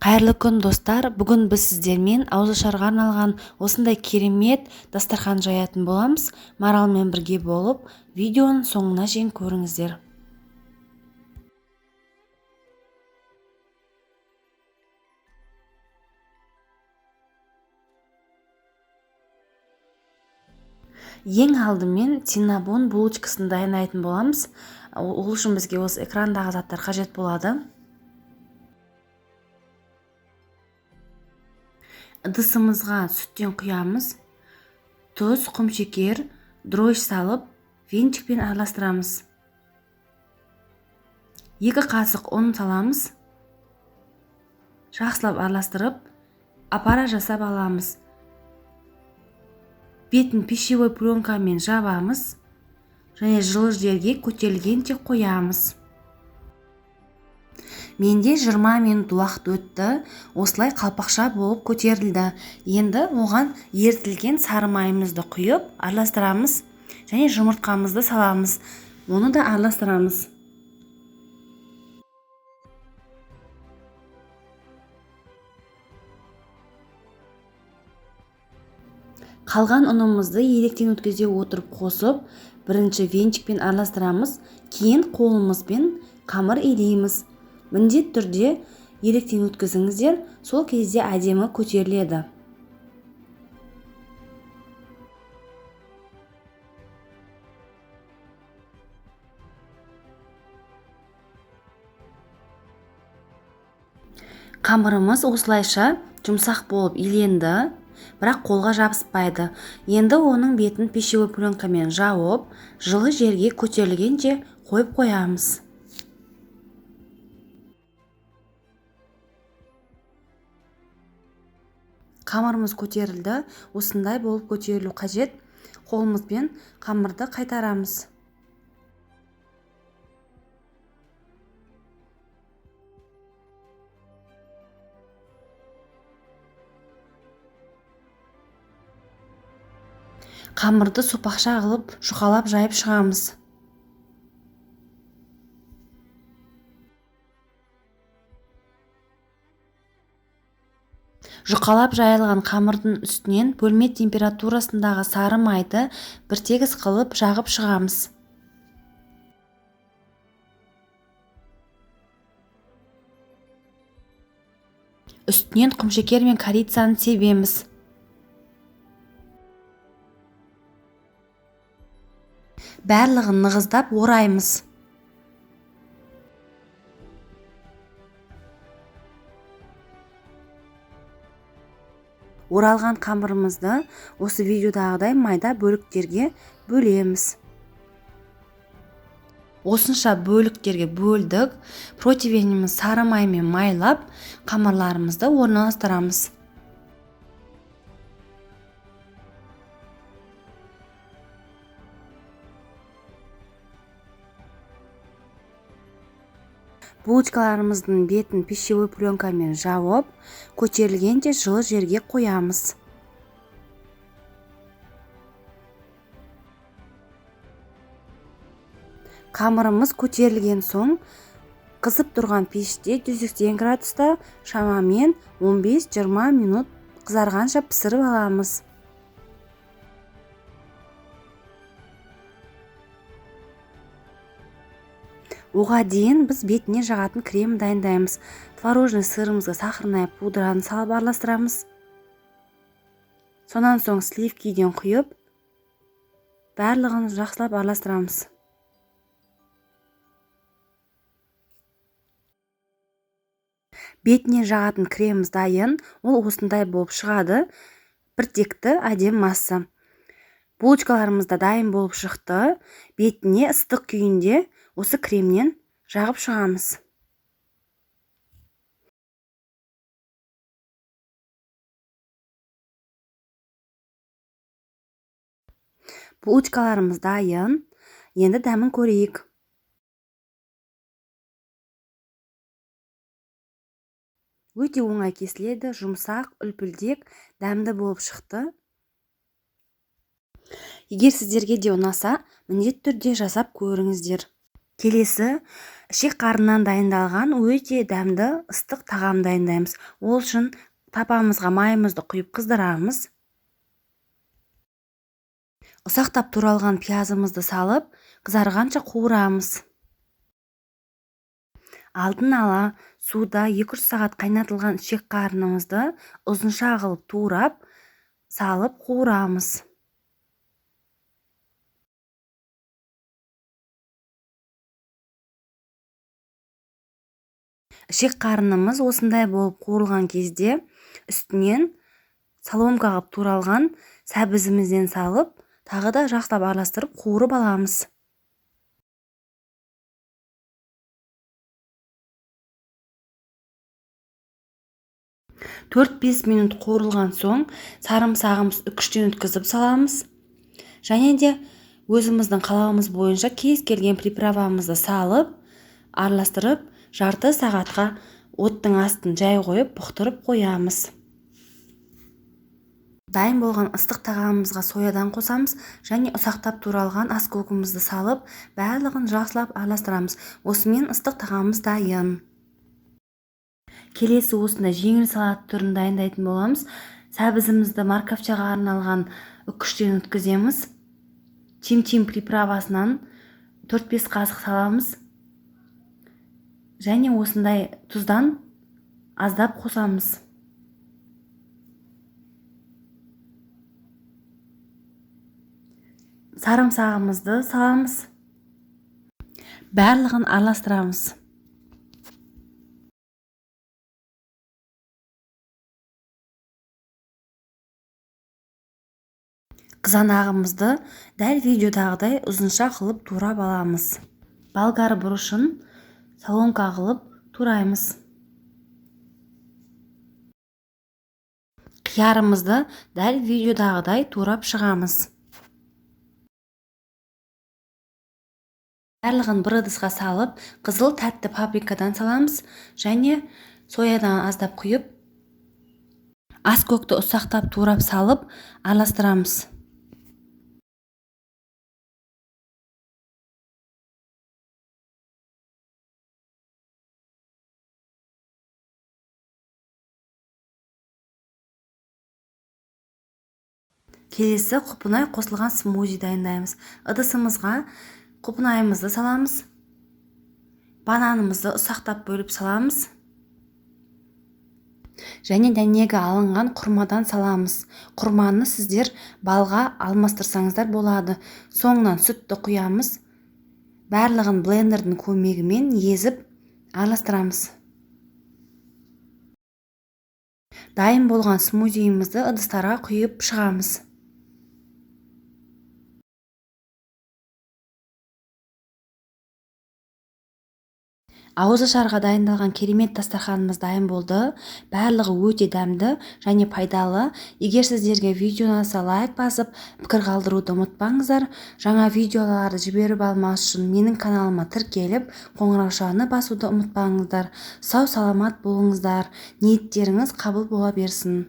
Қайырлы күн достар, бүгін біз сіздермен ауызашарға арналған осындай керемет дастархан жаятын боламыз. Маралмен бірге болып, видеоның соңына шейін көріңіздер. Ең алдымен синнабон булочкасын дайындайтын боламыз. Ол үшін бізге осы экрандағы заттар қажет болады. Ыдысымызға сүттен құямыз. Тұз, құмшекер, дрожь салып, венчикпен араластырамыз. 2 қасық ұн саламыз. Жақсылап араластырып, апара жасап аламыз. Бетін пищевой пленкамен жабамыз және жылы жерге көтерілгенше қоямыз. Менде 20 минут уақыт өтті. Осылай қалпақша болып көтерілді. Енді оған ерітілген сары майымызды құйып араластырамыз және жұмыртқамызды саламыз. Оны да араластырамыз. Қалған ұнымызды електен өткізе отырып қосып, бірінші венчикпен араластырамыз, кейін қолымызбен қамыр илейміз. Міндет түрде електен өткізіңіздер, сол кезде әдемі көтеріледі. Қамырымыз осылайша жұмсақ болып иленді, бірақ қолға жабыспайды. Енді оның бетін пищевой пленкамен жауып, жылы жерге көтерілгенше қойып қоямыз. Қамырымыз көтерілді. Осындай болып көтерілу қажет. Қолымызбен қамырды қайтарамыз. Қамырды сопақша қылып, жұқалап жайып шығамыз. Жұқалап жайылған қамырдың үстінен бөлме температурасындағы сары майды бір тегіс қылып жағып шығамыз. Үстінен құмшекер мен корицаны себеміз. Барлығын нығыздап ораймыз. Оралған қамырымызды осы видеодағыдай майда бөліктерге бөлеміз. Осынша бөліктерге бөлдік. Противеніміз сары маймен майлап, қамырларымызды орналастырамыз. Булочкаларымыздың бетін пищевой пленкамен жауып, көтерілгенше жылы жерге қоямыз. Қамырымыз көтерілген соң, қызып тұрған пеште 180 градуста шамамен 15-20 минут қызарғанша пісіріп аламыз. Оға дейін біз бетіне жағатын крем дайындаймыз. Творожный сырымызға сахарная пудраны салып араластырамыз. Сонан соң сливкиден құйып, барлығын жақсылап араластырамыз. Бетіне жағатын креміміз дайын, ол осындай болып шығады. Біртекті әдем масса. Булочкаларымыз да дайын болып шықты. Бетіне ыстық күйінде осы кремнен жағып шығамыз. Булочкаларымыз дайын. Енді дәмін көрейік. Өте оңай кесіледі, жұмсақ, үлпілдек, дәмді болып шықты. Егер сіздерге де ұнаса, міндетті түрде жасап көріңіздер. Келесі ішек қарыннан дайындалған өте дәмді ыстық тағам дайындаймыз. Ол үшін тапамызға майымызды құйып қыздырамыз. Ұсақтап туралған пиязымызды салып, қызарғанша қуырамыз. Алдын ала суда 2-3 сағат қайнатылған ішек қарынымызды ұзынша қылып турап, салып қуырамыз. Ішек қарынымыз осындай болып қуырылған кезде үстінен соломка қылып туралған сәбізімізден салып, тағы да жақсылап араластырып қуырып аламыз. 4-5 минут қуырылған соң сарымсағымыз үкіштен өткізіп саламыз. Және де өзіміздің қалауымыз бойынша кез келген приправамызды салып, араластырып, жарты сағатқа оттың астын жай қойып бұқтырып қоямыз. Дайын болған ыстық тағамымызға соядан қосамыз және ұсақтап туралған аскөкімізді салып, барлығын жақсылап араластырамыз. Осымен ыстық тағамымыз дайын. Келесі осындай жеңіл салат түрін дайындайтын боламыз. Сәбізімізді марковчаға арналған үкіштен өткіземіз. Чим-чим приправасынан 4-5 қасық саламыз. Және осындай тұздан аздап қосамыз. Сарымсағымызды саламыз. Барлығын араластырамыз. Қызанағымызды дәл видеодағыдай ұзынша қылып турап аламыз. Болгар бұрышын соломка қылып тураймыз. Қиярымызды дәл видеодағыдай турап шығамыз. Барлығын бір ыдысқа салып, қызыл тәтті паприкадан саламыз және соядан аздап құйып, аскөкті ұсақтап турап салып араластырамыз. Келесі құпынай қосылған смузи дайындаймыз. Ыдысымызға құпынайымызды саламыз. Бананымызды ұсақтап бөліп саламыз. Және дәнегі алынған құрмадан саламыз. Құрманы сіздер балға алмастырсаңыздар болады. Соңынан сүтті құямыз. Барлығын блендердің көмегімен езіп араластырамыз. Дайын болған смузиімізді ыдыстарға құйып шығамыз. Ауызашарға дайындалған керемет дастарханымыз дайын болды. Барлығы өте дәмді және пайдалы. Егер сіздерге видео ұнаса, лайк басып, пікір қалдыруды ұмытпаңыздар. Жаңа видеоларды жіберіп алмас үшін менің каналыма тіркеліп, қоңыраушаны басуды ұмытпаңыздар. Сау саламат болыңыздар. Ниеттеріңіз қабыл бола берсін.